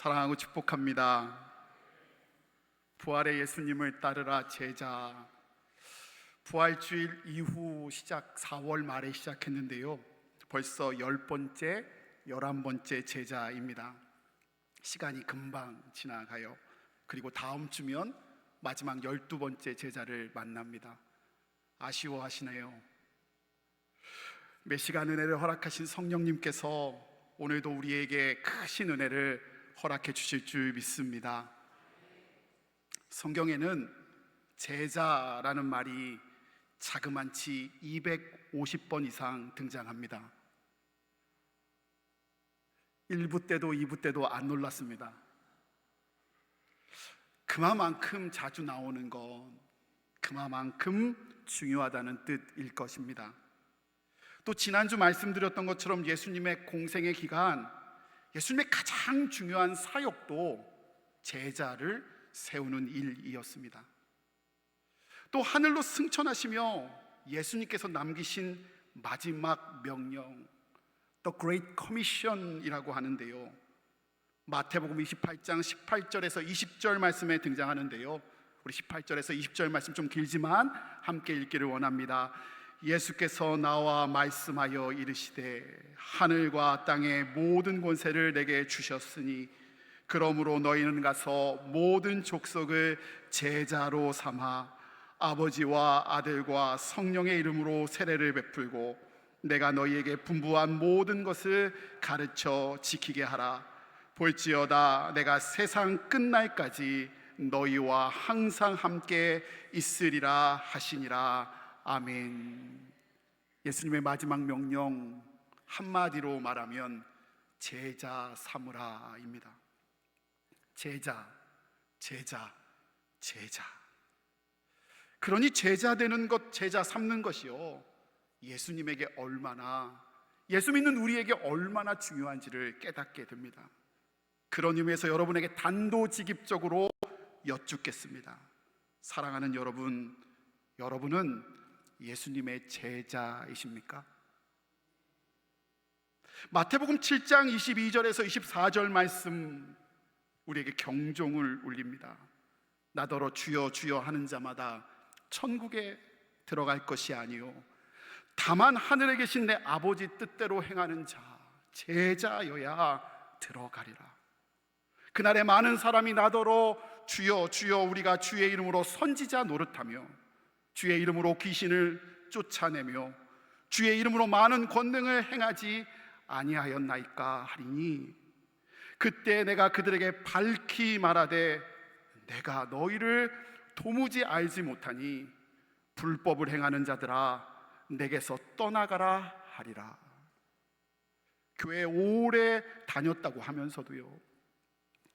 사랑하고 축복합니다. 부활의 예수님을 따르라 제자. 부활주일 이후 시작 4월 말에 시작했는데요, 벌써 10번째, 11번째 제자입니다. 시간이 금방 지나가요. 그리고 다음 주면 마지막 12번째 제자를 만납니다. 아쉬워하시네요. 메시간 은혜를 허락하신 성령님께서 오늘도 우리에게 크신 은혜를 허락해 주실 줄 믿습니다. 성경에는 제자라는 말이 자그만치 250번 이상 등장합니다. 1부 때도 2부 때도 안 놀랐습니다. 그만큼 자주 나오는 건 그만큼 중요하다는 뜻일 것입니다. 또 지난주 말씀드렸던 것처럼 예수님의 공생의 기간, 예수님의 가장 중요한 사역도 제자를 세우는 일이었습니다. 또 하늘로 승천하시며 예수님께서 남기신 마지막 명령, The Great Commission이라고 하는데요, 마태복음 28장 18절에서 20절 말씀에 등장하는데요, 우리 18절에서 20절 말씀 좀 길지만 함께 읽기를 원합니다. 예수께서 나와 말씀하여 이르시되 하늘과 땅의 모든 권세를 내게 주셨으니 그러므로 너희는 가서 모든 족속을 제자로 삼아 아버지와 아들과 성령의 이름으로 세례를 베풀고 내가 너희에게 분부한 모든 것을 가르쳐 지키게 하라. 볼지어다 내가 세상 끝날까지 너희와 항상 함께 있으리라 하시니라. 아멘. 예수님의 마지막 명령, 한마디로 말하면 제자 삼으라입니다. 제자, 제자, 제자. 그러니 제자 되는 것, 제자 삼는 것이요, 예수님에게 얼마나, 예수 믿는 우리에게 얼마나 중요한지를 깨닫게 됩니다. 그런 의미에서 여러분에게 단도직입적으로 여쭙겠습니다. 사랑하는 여러분, 여러분은 예수님의 제자이십니까? 마태복음 7장 22절에서 24절 말씀 우리에게 경종을 울립니다. 나더러 주여 주여 하는 자마다 천국에 들어갈 것이 아니요 다만 하늘에 계신 내 아버지 뜻대로 행하는 자, 제자여야 들어가리라. 그날에 많은 사람이 나더러 주여 주여 우리가 주의 이름으로 선지자 노릇하며 주의 이름으로 귀신을 쫓아내며 주의 이름으로 많은 권능을 행하지 아니하였나이까 하리니 그때 내가 그들에게 밝히 말하되 내가 너희를 도무지 알지 못하니 불법을 행하는 자들아 내게서 떠나가라 하리라. 교회에 오래 다녔다고 하면서도요,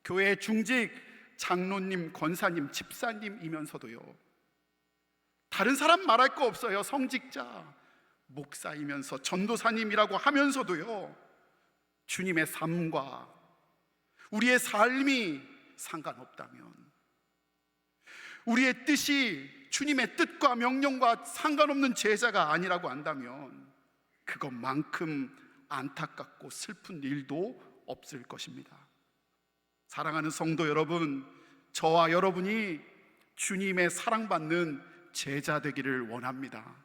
교회 중직 장로님, 권사님, 집사님이면서도요, 다른 사람 말할 거 없어요. 성직자, 목사이면서 전도사님이라고 하면서도요, 주님의 삶과 우리의 삶이 상관없다면, 우리의 뜻이 주님의 뜻과 명령과 상관없는 제자가 아니라고 한다면 그것만큼 안타깝고 슬픈 일도 없을 것입니다. 사랑하는 성도 여러분, 저와 여러분이 주님의 사랑받는 제자 되기를 원합니다.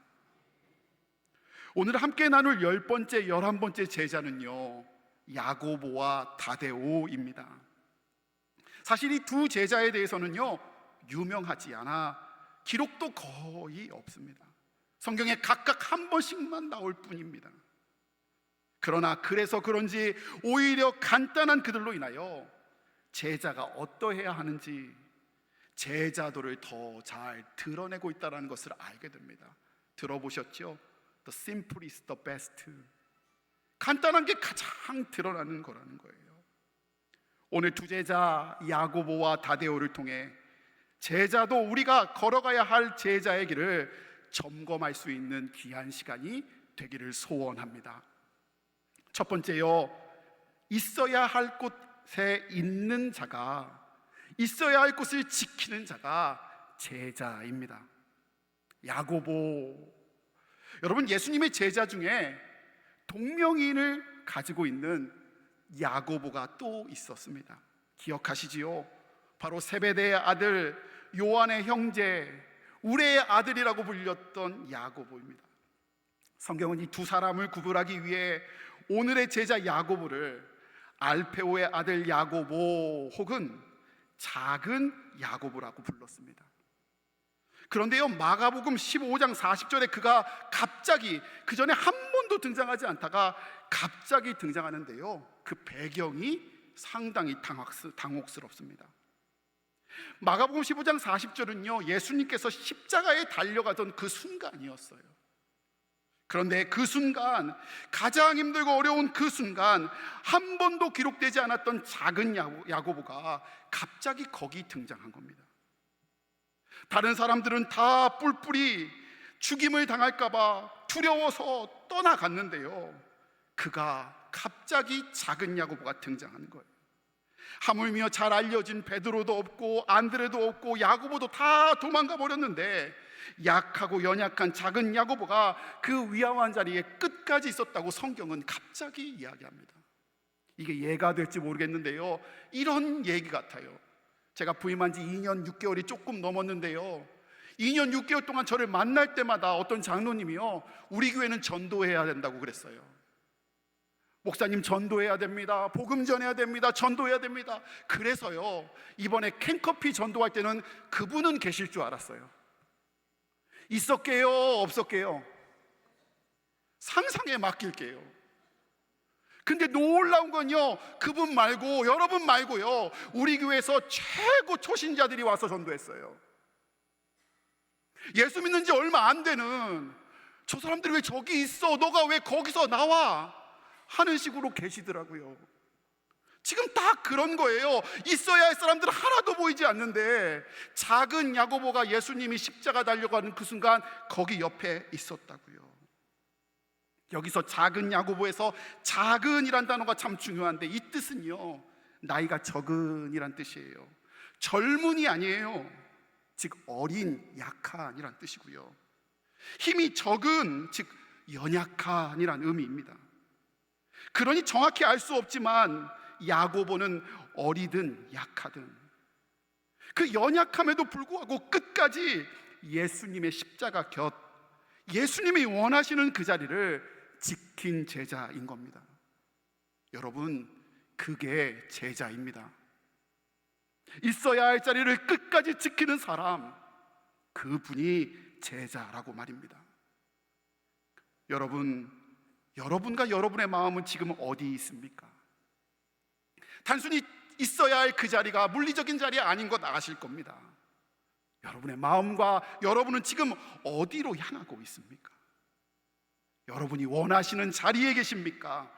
오늘 함께 나눌 10번째, 11번째 제자는요, 야고보와 다데오입니다. 사실 이 두 제자에 대해서는요, 유명하지 않아 기록도 거의 없습니다. 성경에 각각 한 번씩만 나올 뿐입니다. 그러나 그래서 그런지 오히려 간단한 그들로 인하여 제자가 어떠해야 하는지, 제자도를 더 잘 드러내고 있다는 것을 알게 됩니다. 들어보셨죠? The simple is the best. 간단한 게 가장 드러나는 거라는 거예요. 오늘 두 제자 야고보와 다데오를 통해 제자도 우리가 걸어가야 할 제자의 길을 점검할 수 있는 귀한 시간이 되기를 소원합니다. 첫 번째요, 있어야 할 곳에 있는 자가, 있어야 할 곳을 지키는 자가 제자입니다. 야고보, 여러분, 예수님의 제자 중에 동명이인을 가지고 있는 야고보가 또 있었습니다. 기억하시지요? 바로 세베대의 아들 요한의 형제, 우레의 아들이라고 불렸던 야고보입니다. 성경은 이 두 사람을 구분하기 위해 오늘의 제자 야고보를 알페오의 아들 야고보 혹은 작은 야고보라고 불렀습니다. 그런데요, 마가복음 15장 40절에 그가 갑자기, 그 전에 한 번도 등장하지 않다가 갑자기 등장하는데요, 그 배경이 상당히 당혹스럽습니다. 마가복음 15장 40절은요, 예수님께서 십자가에 달려가던 그 순간이었어요. 그런데 그 순간, 가장 힘들고 어려운 그 순간, 한 번도 기록되지 않았던 작은 야고보가 갑자기 거기 등장한 겁니다. 다른 사람들은 다 뿔뿔이 죽임을 당할까봐 두려워서 떠나갔는데요, 그가 갑자기 작은 야고보가 등장하는 거예요. 하물며 잘 알려진 베드로도 없고 안드레도 없고 야고보도 다 도망가 버렸는데 약하고 연약한 작은 야고보가 그 위험한 자리에 끝까지 있었다고 성경은 갑자기 이야기합니다. 이게 예가 될지 모르겠는데요, 이런 얘기 같아요. 제가 부임한 지 2년 6개월이 조금 넘었는데요, 2년 6개월 동안 저를 만날 때마다 어떤 장로님이요, 우리 교회는 전도해야 된다고 그랬어요. 목사님, 전도해야 됩니다. 복음 전해야 됩니다. 전도해야 됩니다. 그래서요, 이번에 캔커피 전도할 때는 그분은 계실 줄 알았어요. 있었게요, 없었게요? 상상에 맡길게요. 근데 놀라운 건요, 그분 말고, 여러분 말고요, 우리 교회에서 최고 초신자들이 와서 전도했어요. 예수 믿는 지 얼마 안 되는, 저 사람들이 왜 저기 있어? 너가 왜 거기서 나와? 하는 식으로 계시더라고요. 지금 딱 그런 거예요. 있어야 할 사람들은 하나도 보이지 않는데 작은 야고보가 예수님이 십자가 달려가는 그 순간 거기 옆에 있었다고요. 여기서 작은 야고보에서 작은이란 단어가 참 중요한데, 이 뜻은요, 나이가 적은이란 뜻이에요. 젊은이 아니에요. 즉 어린, 약한이란 뜻이고요. 힘이 적은, 즉 연약한이란 의미입니다. 그러니 정확히 알 수 없지만 야고보는 어리든 약하든 그 연약함에도 불구하고 끝까지 예수님의 십자가 곁, 예수님이 원하시는 그 자리를 지킨 제자인 겁니다. 여러분, 그게 제자입니다. 있어야 할 자리를 끝까지 지키는 사람, 그분이 제자라고 말입니다. 여러분과 여러분의 마음은 지금 어디 있습니까? 단순히 있어야 할 그 자리가 물리적인 자리 아닌 것 아실 겁니다. 여러분의 마음과 여러분은 지금 어디로 향하고 있습니까? 여러분이 원하시는 자리에 계십니까?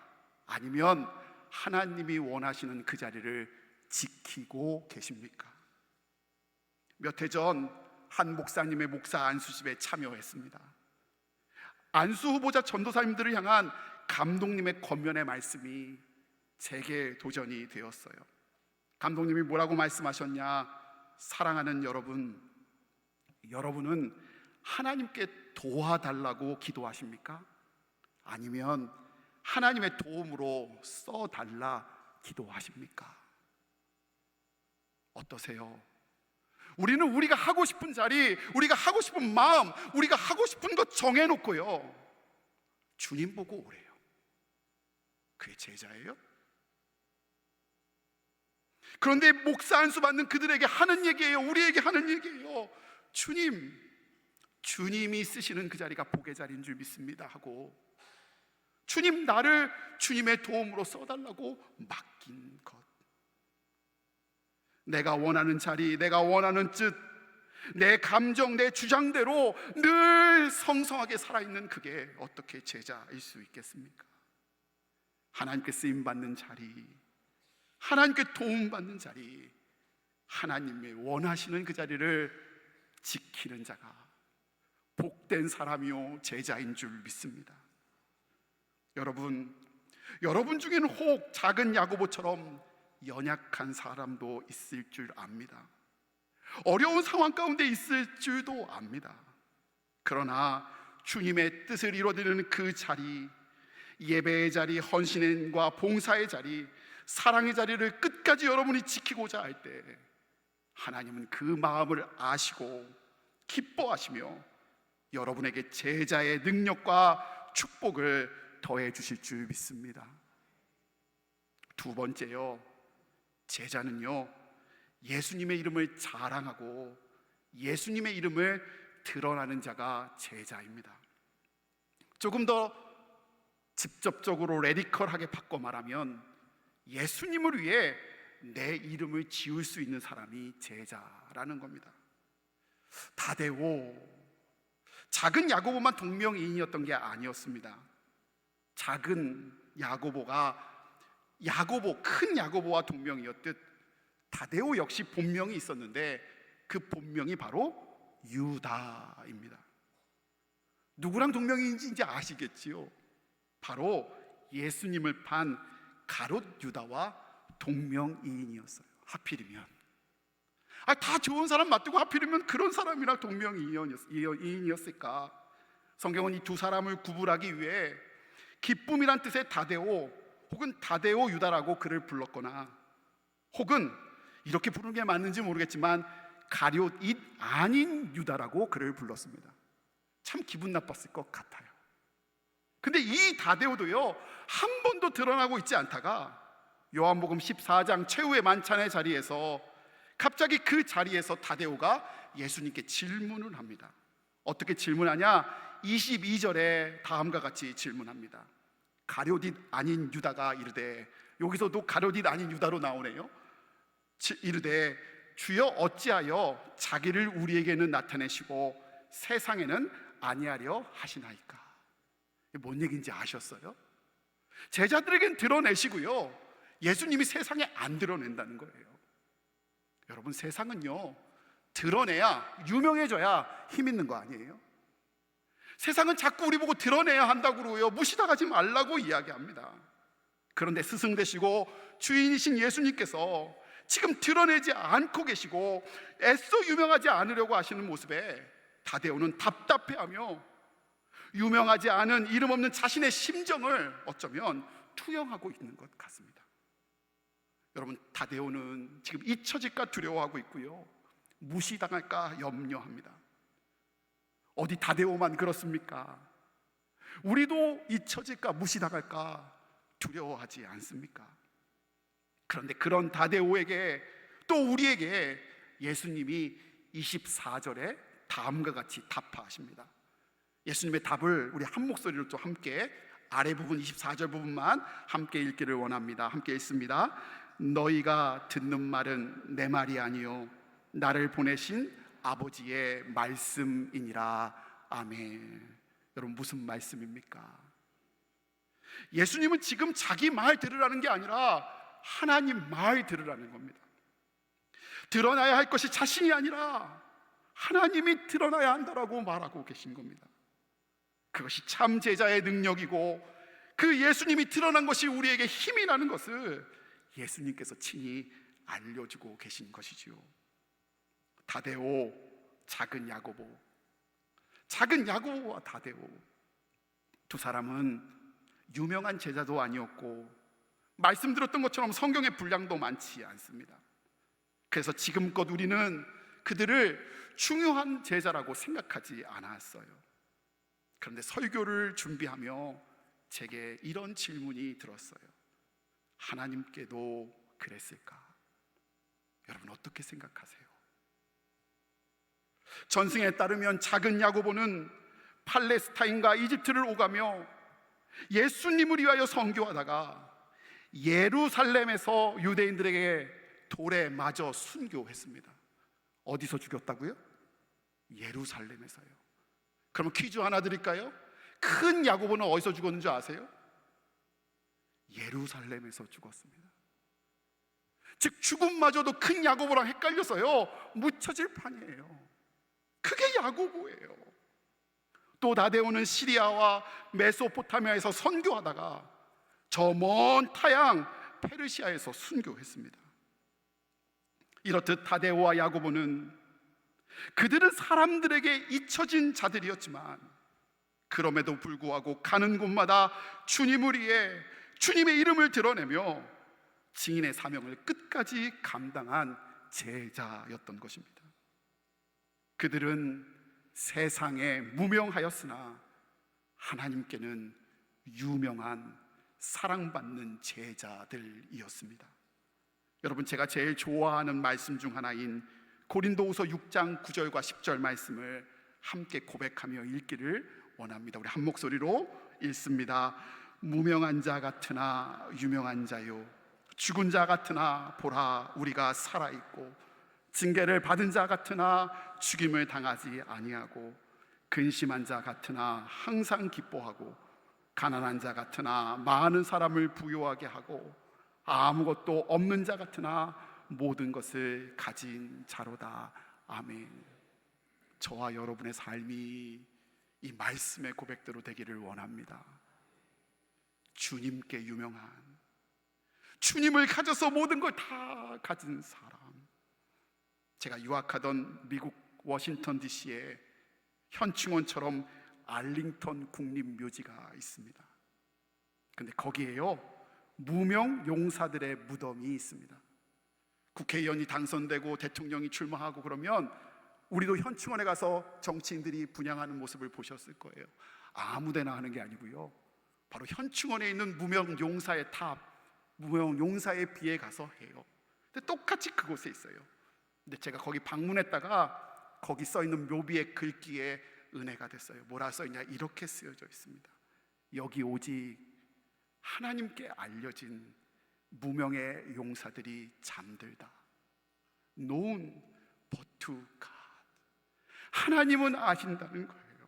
아니면 하나님이 원하시는 그 자리를 지키고 계십니까? 몇 해 전 한 목사님의 목사 안수집에 참여했습니다. 안수 후보자 전도사님들을 향한 감독님의 권면의 말씀이 제게 도전이 되었어요. 감독님이 뭐라고 말씀하셨냐? 사랑하는 여러분, 여러분은 하나님께 도와달라고 기도하십니까? 아니면 하나님의 도움으로 써달라 기도하십니까? 어떠세요? 우리는 우리가 하고 싶은 자리, 우리가 하고 싶은 마음, 우리가 하고 싶은 것 정해놓고요, 주님 보고 오래요. 그게 제자예요? 그런데 목사 안수 받는 그들에게 하는 얘기예요. 우리에게 하는 얘기예요. 주님이 쓰시는 그 자리가 복의 자리인 줄 믿습니다 하고, 주님, 나를 주님의 도움으로 써달라고 맡긴 것. 내가 원하는 자리, 내가 원하는 뜻, 내 감정, 내 주장대로 늘 성성하게 살아있는 그게 어떻게 제자일 수 있겠습니까? 하나님께 쓰임받는 자리, 하나님께 도움받는 자리, 하나님의 원하시는 그 자리를 지키는 자가 복된 사람이요 제자인 줄 믿습니다. 여러분 중에는 혹 작은 야고보처럼 연약한 사람도 있을 줄 압니다. 어려운 상황 가운데 있을 줄도 압니다. 그러나 주님의 뜻을 이루어드리는 그 자리, 예배의 자리, 헌신과 봉사의 자리, 사랑의 자리를 끝까지 여러분이 지키고자 할 때 하나님은 그 마음을 아시고 기뻐하시며 여러분에게 제자의 능력과 축복을 더해 주실 줄 믿습니다. 두 번째요, 제자는요, 예수님의 이름을 자랑하고 예수님의 이름을 드러나는 자가 제자입니다. 조금 더 직접적으로 레디컬하게 바꿔 말하면 예수님을 위해 내 이름을 지을 수 있는 사람이 제자라는 겁니다. 다데오, 작은 야고보만 동명이인이었던 게 아니었습니다. 작은 야고보가 큰 야고보와 동명이었듯 다데오 역시 본명이 있었는데 그 본명이 바로 유다입니다. 누구랑 동명이인지 이제 아시겠지요? 바로 예수님을 판 가롯 유다와 동명이인이었어요. 하필이면 다 좋은 사람 맞고 하필이면 그런 사람이랑 동명이인이었을까? 성경은 이 두 사람을 구분하기 위해 기쁨이란 뜻의 다데오 혹은 다데오 유다라고 그를 불렀거나, 혹은 이렇게 부르는 게 맞는지 모르겠지만 가룟잇 아닌 유다라고 그를 불렀습니다. 참 기분 나빴을 것 같아요. 근데 이 다데오도요, 한 번도 드러나고 있지 않다가 요한복음 14장 최후의 만찬의 자리에서 갑자기 그 자리에서 다데오가 예수님께 질문을 합니다. 어떻게 질문하냐? 22절에 다음과 같이 질문합니다. 가룟잇 아닌 유다가 이르되, 여기서도 가룟잇 아닌 유다로 나오네요. 이르되 주여 어찌하여 자기를 우리에게는 나타내시고 세상에는 아니하려 하시나이까? 뭔 얘기인지 아셨어요? 제자들에겐 드러내시고요, 예수님이 세상에 안 드러낸다는 거예요. 여러분, 세상은요, 드러내야, 유명해져야 힘 있는 거 아니에요? 세상은 자꾸 우리 보고 드러내야 한다고요, 무시당하지 말라고 이야기합니다. 그런데 스승 되시고 주인이신 예수님께서 지금 드러내지 않고 계시고 애써 유명하지 않으려고 하시는 모습에 다데오는 답답해하며 유명하지 않은, 이름 없는 자신의 심정을 어쩌면 투영하고 있는 것 같습니다. 여러분, 다데오는 지금 잊혀질까 두려워하고 있고요, 무시당할까 염려합니다. 어디 다데오만 그렇습니까? 우리도 잊혀질까 무시당할까 두려워하지 않습니까? 그런데 그런 다데오에게, 또 우리에게 예수님이 24절에 다음과 같이 답하십니다. 예수님의 답을 우리 한 목소리로 또 함께, 아래 부분 24절 부분만 함께 읽기를 원합니다. 함께 읽습니다. 너희가 듣는 말은 내 말이 아니요 나를 보내신 아버지의 말씀이니라. 아멘. 여러분, 무슨 말씀입니까? 예수님은 지금 자기 말 들으라는 게 아니라 하나님 말 들으라는 겁니다. 드러나야 할 것이 자신이 아니라 하나님이 드러나야 한다라고 말하고 계신 겁니다. 그것이 참 제자의 능력이고, 그 예수님이 드러난 것이 우리에게 힘이 나는 것을 예수님께서 친히 알려주고 계신 것이지요. 다데오, 작은 야고보와 다데오, 두 사람은 유명한 제자도 아니었고 말씀드렸던 것처럼 성경의 분량도 많지 않습니다. 그래서 지금껏 우리는 그들을 중요한 제자라고 생각하지 않았어요. 그런데 설교를 준비하며 제게 이런 질문이 들었어요. 하나님께도 그랬을까? 여러분, 어떻게 생각하세요? 전승에 따르면 작은 야고보는 팔레스타인과 이집트를 오가며 예수님을 위하여 선교하다가 예루살렘에서 유대인들에게 돌에 맞아 순교했습니다. 어디서 죽였다고요? 예루살렘에서요. 그럼 퀴즈 하나 드릴까요? 큰 야고보는 어디서 죽었는 줄 아세요? 예루살렘에서 죽었습니다. 즉 죽음마저도 큰 야고보랑 헷갈려서요 묻혀질 판이에요. 그게 야고보예요. 또 다데오는 시리아와 메소포타미아에서 선교하다가 저 먼 타양 페르시아에서 순교했습니다. 이렇듯 다데오와 야고보는 그들은 사람들에게 잊혀진 자들이었지만 그럼에도 불구하고 가는 곳마다 주님을 위해 주님의 이름을 드러내며 증인의 사명을 끝까지 감당한 제자였던 것입니다. 그들은 세상에 무명하였으나 하나님께는 유명한 사랑받는 제자들이었습니다. 여러분, 제가 제일 좋아하는 말씀 중 하나인 고린도후서 6장 9절과 10절 말씀을 함께 고백하며 읽기를 원합니다. 우리 한 목소리로 읽습니다. 무명한 자 같으나 유명한 자요, 죽은 자 같으나 보라 우리가 살아있고, 징계를 받은 자 같으나 죽임을 당하지 아니하고, 근심한 자 같으나 항상 기뻐하고, 가난한 자 같으나 많은 사람을 부유하게 하고, 아무것도 없는 자 같으나 모든 것을 가진 자로다. 아멘. 저와 여러분의 삶이 이 말씀의 고백대로 되기를 원합니다. 주님께 유명한, 주님을 가져서 모든 걸 다 가진 사람. 제가 유학하던 미국 워싱턴 DC에 현충원처럼 알링턴 국립묘지가 있습니다. 근데 거기에요, 무명 용사들의 무덤이 있습니다. 국회의원이 당선되고 대통령이 출마하고 그러면 우리도 현충원에 가서 정치인들이 분향하는 모습을 보셨을 거예요. 아무데나 하는 게 아니고요, 바로 현충원에 있는 무명 용사의 탑, 무명 용사의 비에 가서 해요. 근데 똑같이 그곳에 있어요. 근데 제가 거기 방문했다가 거기 써 있는 묘비의 글귀에 은혜가 됐어요. 뭐라 써 있냐, 이렇게 쓰여져 있습니다. 여기 오직 하나님께 알려진 무명의 용사들이 잠들다. known but to God. 하나님은 아신다는 거예요.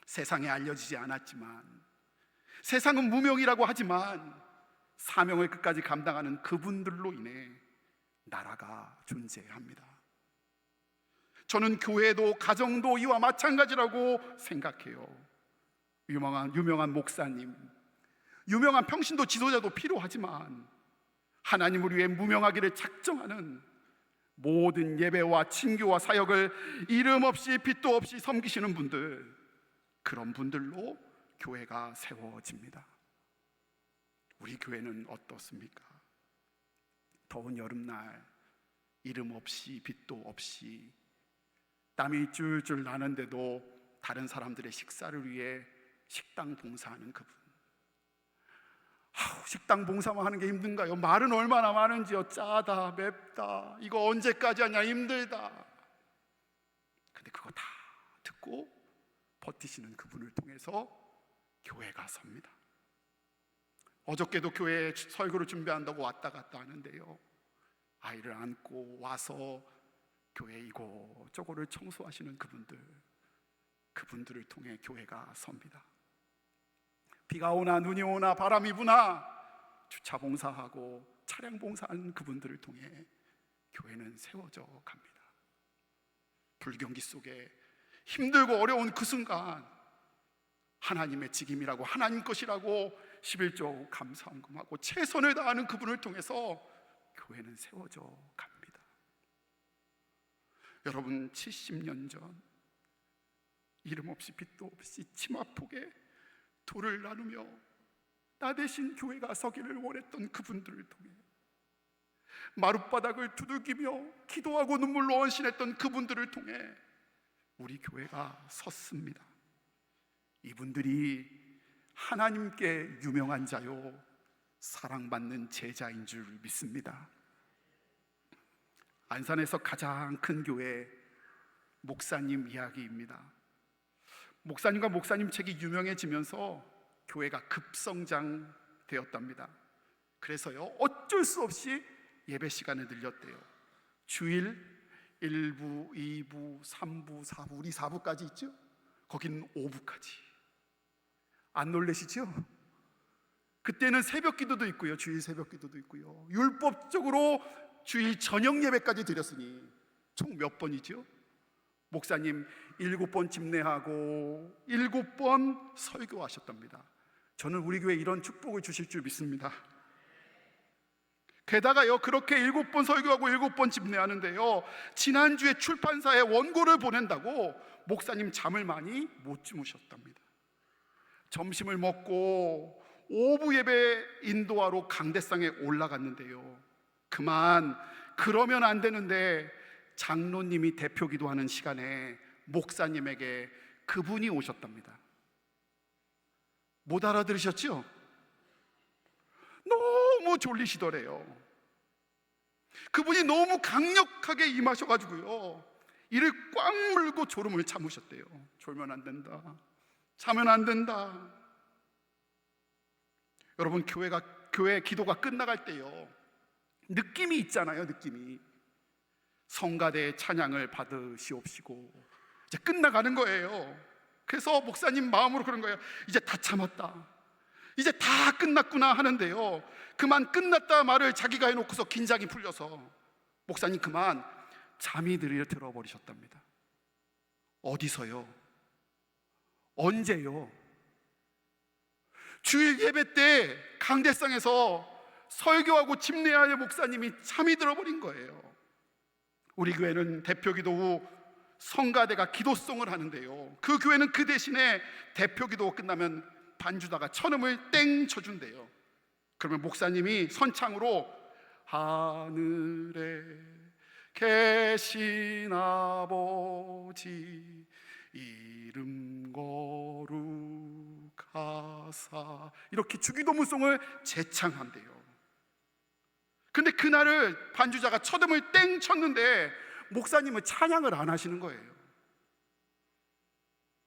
세상에 알려지지 않았지만, 세상은 무명이라고 하지만 사명을 끝까지 감당하는 그분들로 인해 나라가 존재합니다. 저는 교회도 가정도 이와 마찬가지라고 생각해요. 유명한 목사님, 유명한 평신도 지도자도 필요하지만 하나님을 위해 무명하기를 작정하는 모든 예배와 친교와 사역을 이름 없이 빚도 없이 섬기시는 분들, 그런 분들로 교회가 세워집니다. 우리 교회는 어떻습니까? 더운 여름날 이름 없이 빚도 없이 땀이 줄줄 나는데도 다른 사람들의 식사를 위해 식당 봉사하는 그분. 식당 봉사만 하는 게 힘든가요? 말은 얼마나 많은지요. 짜다, 맵다, 이거 언제까지 하냐, 힘들다. 근데 그거 다 듣고 버티시는 그분을 통해서 교회가 섭니다. 어저께도 교회에 설교를 준비한다고 왔다 갔다 하는데요, 아이를 안고 와서 교회 이곳저곳을 청소하시는 그분들을 통해 교회가 섭니다. 비가 오나 눈이 오나 바람이 부나 주차 봉사하고 차량 봉사하는 그분들을 통해 교회는 세워져 갑니다. 불경기 속에 힘들고 어려운 그 순간 하나님의 직임이라고, 하나님 것이라고 11조 감사헌금하고 최선을 다하는 그분을 통해서 교회는 세워져 갑니다. 여러분, 70년 전 이름 없이 빚도 없이 치마폭에 돌을 나누며 나 대신 교회가 서기를 원했던 그분들을 통해, 마룻바닥을 두들기며 기도하고 눈물로 헌신했던 그분들을 통해 우리 교회가 섰습니다. 이분들이 하나님께 유명한 자요, 사랑받는 제자인 줄 믿습니다. 안산에서 가장 큰 교회 목사님 이야기입니다. 목사님과 목사님 책이 유명해지면서 교회가 급성장되었답니다. 그래서요, 어쩔 수 없이 예배 시간을 늘렸대요. 주일 1부, 2부, 3부, 4부, 우리 4부까지 있죠? 거기는 5부까지. 안 놀라시죠? 그때는 새벽 기도도 있고요, 주일 새벽 기도도 있고요, 율법적으로 주일 저녁 예배까지 드렸으니 총 몇 번이죠? 목사님 7번 집례하고 7번 설교하셨답니다. 저는 우리 교회에 이런 축복을 주실 줄 믿습니다. 게다가요, 그렇게 7번 설교하고 7번 집례하는데요, 지난주에 출판사에 원고를 보낸다고 목사님 잠을 많이 못 주무셨답니다. 점심을 먹고 오부 예배 인도하러 강대상에 올라갔는데요, 그러면 안 되는데 장로님이 대표 기도하는 시간에 목사님에게 그분이 오셨답니다. 못 알아들으셨죠? 너무 졸리시더래요. 그분이 너무 강력하게 임하셔가지고요, 이를 꽉 물고 졸음을 참으셨대요. 졸면 안 된다, 자면 안 된다. 여러분, 교회 기도가 끝나갈 때요, 느낌이 있잖아요. 느낌이 성가대의 찬양을 받으시옵시고 이제 끝나가는 거예요. 그래서 목사님 마음으로 그런 거예요. 이제 다 참았다, 이제 다 끝났구나 하는데요, 그만 끝났다 말을 자기가 해놓고서 긴장이 풀려서 목사님 그만 잠이 들어버리셨답니다. 어디서요? 언제요? 주일 예배 때 강대상에서 설교하고 집례할 목사님이 잠이 들어버린 거예요. 우리 교회는 대표기도 후 성가대가 기도송을 하는데요, 그 교회는 그 대신에 대표기도 끝나면 반주다가 천음을 땡 쳐준대요. 그러면 목사님이 선창으로 하늘에 계신 아버지 이름 거룩하사, 이렇게 주기도문송을 재창한대요. 근데 그날을 반주자가 첫음을 땡 쳤는데 목사님은 찬양을 안 하시는 거예요.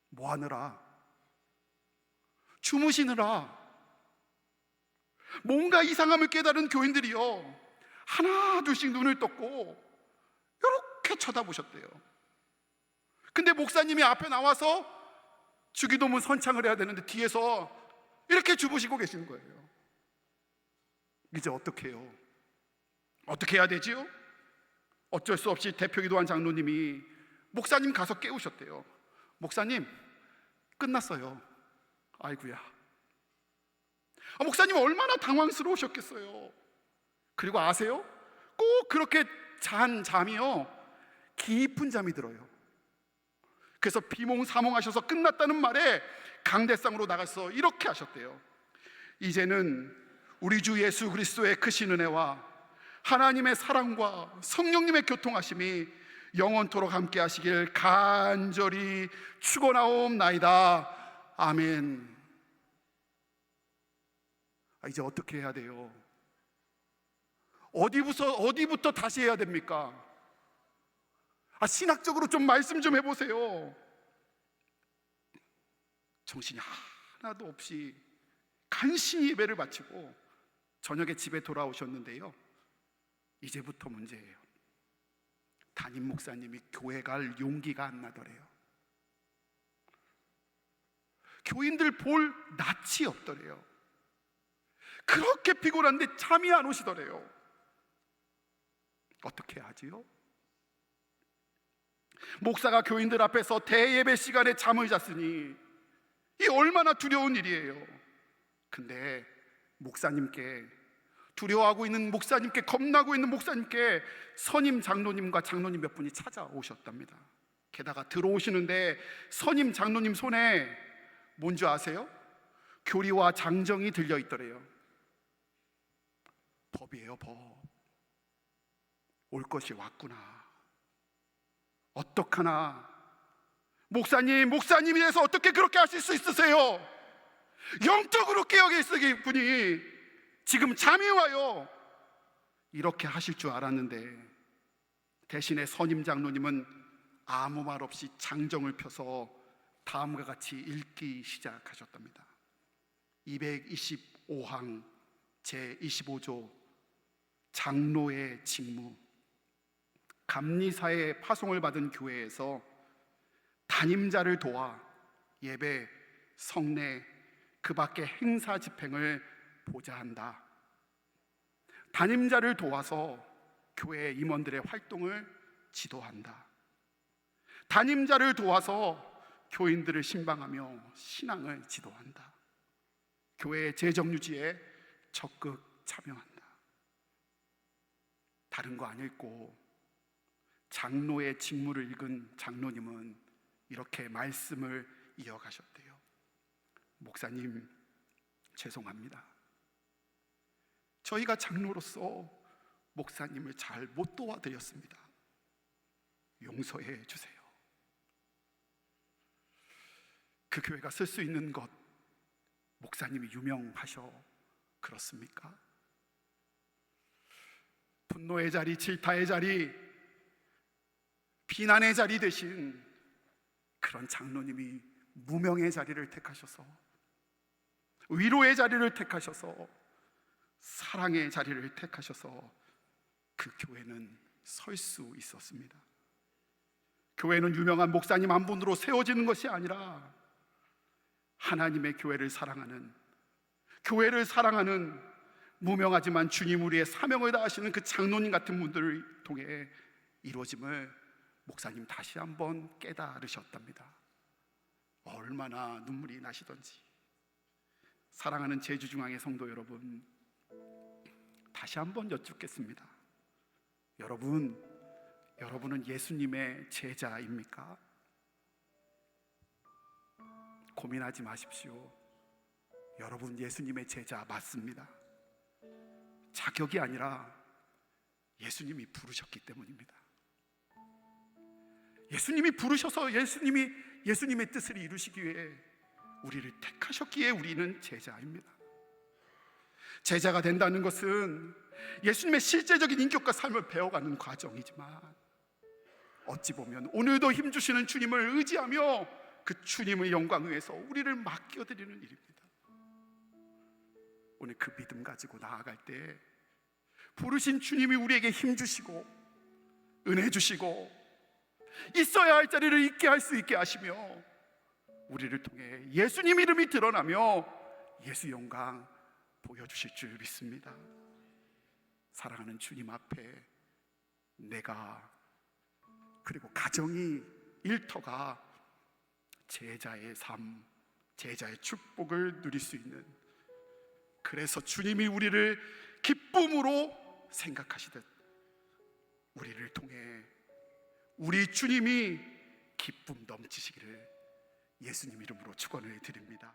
뭐 하느라? 주무시느라. 뭔가 이상함을 깨달은 교인들이요, 하나 둘씩 눈을 떴고 이렇게 쳐다보셨대요. 근데 목사님이 앞에 나와서 주기도문 선창을 해야 되는데 뒤에서 이렇게 주무시고 계시는 거예요. 이제 어떻게 해요? 어떻게 해야 되지요? 어쩔 수 없이 대표기도한 장로님이 목사님 가서 깨우셨대요. 목사님, 끝났어요. 아이고야. 목사님 얼마나 당황스러우셨겠어요. 그리고 아세요? 꼭 그렇게 잔 잠이요, 깊은 잠이 들어요. 그래서 비몽사몽하셔서 끝났다는 말에 강대상으로 나가서 이렇게 하셨대요. 이제는 우리 주 예수 그리스도의 크신 은혜와 하나님의 사랑과 성령님의 교통하심이 영원토록 함께 하시길 간절히 축원하옵나이다. 아멘. 이제 어떻게 해야 돼요? 어디부터 다시 해야 됩니까? 신학적으로 좀 말씀 좀 해보세요. 정신이 하나도 없이 간신히 예배를 마치고 저녁에 집에 돌아오셨는데요, 이제부터 문제예요. 담임 목사님이 교회 갈 용기가 안 나더래요. 교인들 볼 낯이 없더래요. 그렇게 피곤한데 잠이 안 오시더래요. 어떻게 하지요? 목사가 교인들 앞에서 대예배 시간에 잠을 잤으니 이 얼마나 두려운 일이에요. 근데 목사님께, 두려워하고 있는 목사님께, 겁나고 있는 목사님께 선임 장로님과 장로님 몇 분이 찾아오셨답니다. 게다가 들어오시는데 선임 장로님 손에 뭔지 아세요? 교리와 장정이 들려 있더래요. 법이에요, 법. 올 것이 왔구나. 어떡하나. 목사님이라서 어떻게 그렇게 하실 수 있으세요? 영적으로 깨어 계시는 분이 지금 잠이 와요. 이렇게 하실 줄 알았는데 대신에 선임 장로님은 아무 말 없이 장정을 펴서 다음과 같이 읽기 시작하셨답니다. 225항 제25조 장로의 직무. 감리사의 파송을 받은 교회에서 담임자를 도와 예배, 성례, 그 밖의 행사 집행을 보좌한다. 담임자를 도와서 교회 임원들의 활동을 지도한다. 담임자를 도와서 교인들을 신방하며 신앙을 지도한다. 교회의 재정 유지에 적극 참여한다. 다른 거 안 읽고 장로의 직무를 읽은 장로님은 이렇게 말씀을 이어가셨대요. 목사님, 죄송합니다. 저희가 장로로서 목사님을 잘 못 도와드렸습니다. 용서해 주세요. 그 교회가 쓸 수 있는 것, 목사님이 유명하셔 그렇습니까? 분노의 자리, 질타의 자리, 비난의 자리 대신 그런 장로님이 무명의 자리를 택하셔서, 위로의 자리를 택하셔서, 사랑의 자리를 택하셔서 그 교회는 설 수 있었습니다. 교회는 유명한 목사님 한 분으로 세워지는 것이 아니라 하나님의 교회를 사랑하는, 교회를 사랑하는 무명하지만 주님 우리의 사명을 다하시는 그 장로님 같은 분들을 통해 이루어짐을 목사님 다시 한번 깨달으셨답니다. 얼마나 눈물이 나시던지. 사랑하는 제주중앙의 성도 여러분, 다시 한번 여쭙겠습니다. 여러분은 예수님의 제자입니까? 고민하지 마십시오. 여러분 예수님의 제자 맞습니다. 자격이 아니라 예수님이 부르셨기 때문입니다. 예수님이 부르셔서 예수님의 뜻을 이루시기 위해 우리를 택하셨기에 우리는 제자입니다. 제자가 된다는 것은 예수님의 실제적인 인격과 삶을 배워가는 과정이지만, 어찌 보면 오늘도 힘주시는 주님을 의지하며 그 주님의 영광 위에서 우리를 맡겨드리는 일입니다. 오늘 그 믿음 가지고 나아갈 때 부르신 주님이 우리에게 힘주시고 은혜 주시고 있어야 할 자리를 있게 할 수 있게 하시며, 우리를 통해 예수님 이름이 드러나며 예수 영광 보여주실 줄 믿습니다. 사랑하는 주님 앞에 내가, 그리고 가정이, 일터가 제자의 삶, 제자의 축복을 누릴 수 있는, 그래서 주님이 우리를 기쁨으로 생각하시듯 우리를 통해 우리 주님이 기쁨 넘치시기를 예수님 이름으로 축원을 드립니다.